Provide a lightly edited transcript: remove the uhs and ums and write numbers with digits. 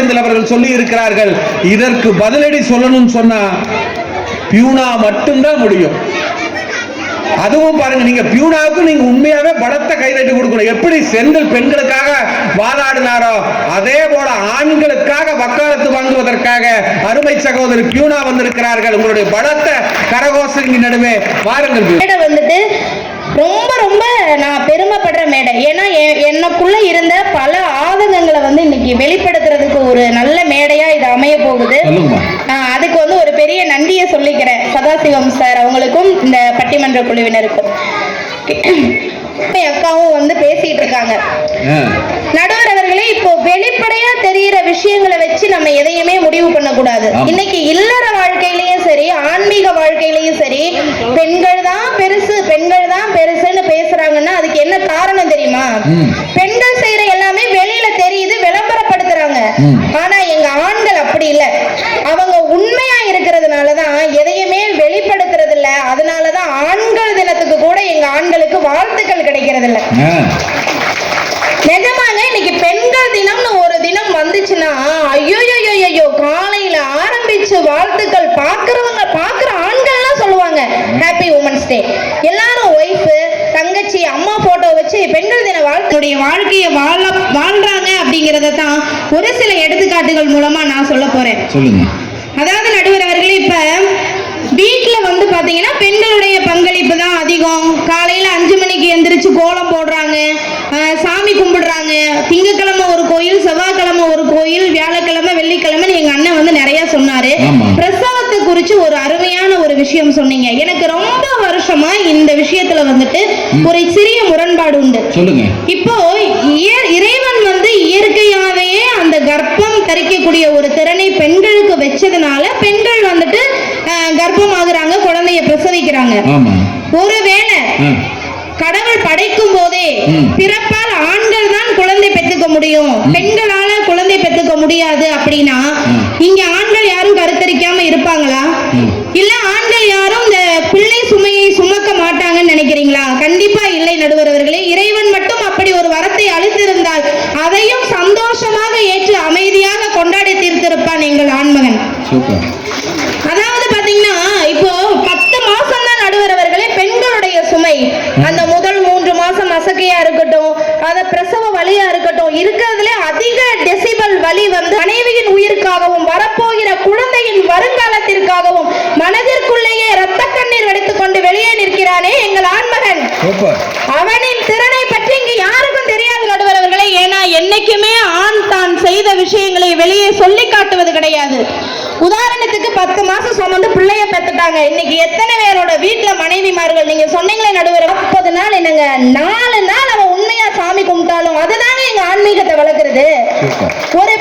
அவர்கள் சொல்லி இருக்கிறார்கள். இதற்கு பதிலடி சொல்லணும் சொன்னா பியூனா மட்டும்தான் முடியும். அதுவும் பாருங்க, நீங்க பியூனாவுக்கு நீங்க உண்மையாவே பலத்த கைதட்டி கொடுக்கணும். எப்படி செந்தில் பெண்களுக்காக வாதாடினாரோ அதே போல ஆண்களுக்காக வக்காலத்து வாங்குவதற்காக அருமை சகோதரி பியூனா வந்திருக்கிறார்கள். உங்களுடைய பலத்த கரகோஷங்க நடுவே வாருங்கள். வந்துட்டு ரொம்ப ரொம்ப நான் பெருமைப்படுற மேடை. ஏன்னா எனக்குள்ள இருந்த பல ஆதங்கங்களை வந்து இன்னைக்கு வெளிப்படுத்துறதுக்கு ஒரு நல்ல மேடையா இது அமைய போகுது. அதுக்கு வந்து ஒரு பெரிய நன்றியை சொல்லிக்கிறேன் சதாசிவம் சார் அவங்களுக்கும் இந்த பட்டிமன்ற குழுவினருக்கும். அக்காவும் வந்து பேசிட்டு இருக்காங்க. நடுவர் அவர்களே, இப்போ வெளிப்படையா தெரிகிற விஷயங்களை வச்சு நம்ம எதையுமே முடிவு பண்ண கூடாது. இன்னைக்கு இல்லற வாழ்க்கையிலயும் சரி, ஆன்மீக வாழ்க்கையிலயும் சரி, பெண்கள் தான் பெருசு பெண்கள் தான் பெருசுன்னு பேசுறாங்கன்னா அதுக்கு என்ன காரணம் தெரியுமா? பெண்கள் செய்யற எல்லாமே வெளியில தெரியுது, விளம்பரப்படுத்துறாங்க. ஆனா எங்க ஆண்கள் அப்படி இல்லை. அவங்க உண்மையா இருக்கிறதுனாலதான் எதையுமே வெளிப்படுத்துறது இல்ல. அதனாலதான் ஆண்கள் தினத்துக்கு கூட எங்க ஆண்களுக்கு வாழ்த்துக்கள் கிடைக்கிறது இல்ல. நிஜமாங்க, இன்னைக்கு பெண்கள் தினம்னு ஒரு தினம் வந்துச்சுன்னா ஐயோ காலையில ஆரம்பிச்சு வாழ்த்துக்கள் பாக்குறவங்க பாக்குற ஆண்கள்லாம் சொல்லுவாங்க ஹாப்பி உமன்ஸ் டே. எல்லாரும் ஒய்ஃப் தங்கச்சி அம்மா போட்டோ வச்சு பெண்கள் தின வாழ்த்துடைய வாழ்க்கையை வாழ்றாங்க அப்படிங்கறத தான் ஒரு சில எடுத்துக்காட்டுகள் மூலமா நான் சொல்ல போறேன். சொல்லுங்க. அதாவது நடுவர் அவர்களே, இப்ப வீட்டுல வந்து பாத்தீங்கன்னா பெண்களுடைய பங்களிப்பு தான் அதிகம். காலையில 5 மணிக்கு எந்திரிச்சு கோலம் போடுறாங்க, சாமி கும்பிடுறாங்க. திங்கக்கிழமை ஒரு கோயில், செவ்வாய்க்கிழமை ஒரு கோயில், வியாழக்கிழமை வெள்ளிக்கிழமை எங்க அண்ணன் வந்து நிறைய சொன்னாரு. பிரசவத்தை குறிச்சு ஒரு அருமையான ஒரு விஷயம் சொன்னீங்க. எனக்கு ரொம்ப வருஷமா இந்த விஷயத்துல வந்துட்டு ஒரு சிறிய முரண்பாடு உண்டு. சொல்லுங்க. இப்போ இறைவன் வந்து இயற்கையாவே அந்த கர்ப்பம் தரிக்கக்கூடிய ஒரு திறனை பெண்களுக்கு வச்சதுனால பெண்கள் வந்துட்டு கர்ப்பமாகறாங்க, குழந்தைய பிரசவிக்கிறாங்க. ஒருவேளை கடவுள் படைக்கும் போதே பிறப்பால் ஆண்கள் தான் குழந்தை பெற்றுக்க முடியும், பெண்களால குழந்தை பெற்றுக்க முடியாது அப்படின்னா இங்க ஆண்கள் யாரும் கருத்தரிக்காம இருப்பாங்களா? இல்ல ஆண்கள் யாரும் இந்த பிள்ளை சுமையை சுமக்க மாட்டாங்கன்னு நினைக்கிறீங்களா? கண்டிப்பா இல்லை நடுவர் அவர்களே. இறைவன் மட்டும் அப்படி ஒரு வரத்தை அளித்திருந்தால் அதையும் சந்தோஷமாக ஏற்று அமைதியாக கொண்டாடி தீர்த்திருப்பான் எங்கள் ஆண்மகன். அதாவது பாத்தீங்கன்னா இப்போ 10 மாசம் தான் நடுவர் அவர்களே பெண்களுடைய சுமை. அந்த முதல் 3 மாசம் அசக்கையா இருக்கட்டும், அத பிரசவ வலியா இருக்கட்டும், இருக்கிறதுல அதிக டெசிபல் வலி வந்து மனைவியின் உயிருக்காகவும் வரப்போகிற குழந்தையின் வருங்காலத்திற்காகவும் மனதிற்குள்ளேயே ரத்த கண்ணீர் வடித்துக் கொண்டு வெளியே நிற்கிறானே எங்கள் ஆண்மகன். அவனின் திறனை பற்றி இங்கு யாருக்கும் தெரியாது நடுவர் அவர்களே. ஏன்னா என்னைக்குமே ஆண் தான் செய்த விஷயங்களை வெளியே சொல்லி காட்டுவது கிடையாது. உதாரணத்துக்கு 10 மாசம் சுமந்து பிள்ளைய பெத்துட்டாங்க. இன்னைக்கு எத்தனை பேரோட வீட்டுல மனைவிமார்கள் நீங்க சொன்னீங்களே நடுவர், 40 நாள் என்னங்க 4 நாள் அவன் உண்மையா சாமி கும்பிட்டாலும் அதுதானே எங்க ஆன்மீகத்தை வளர்க்கிறது. ஒரு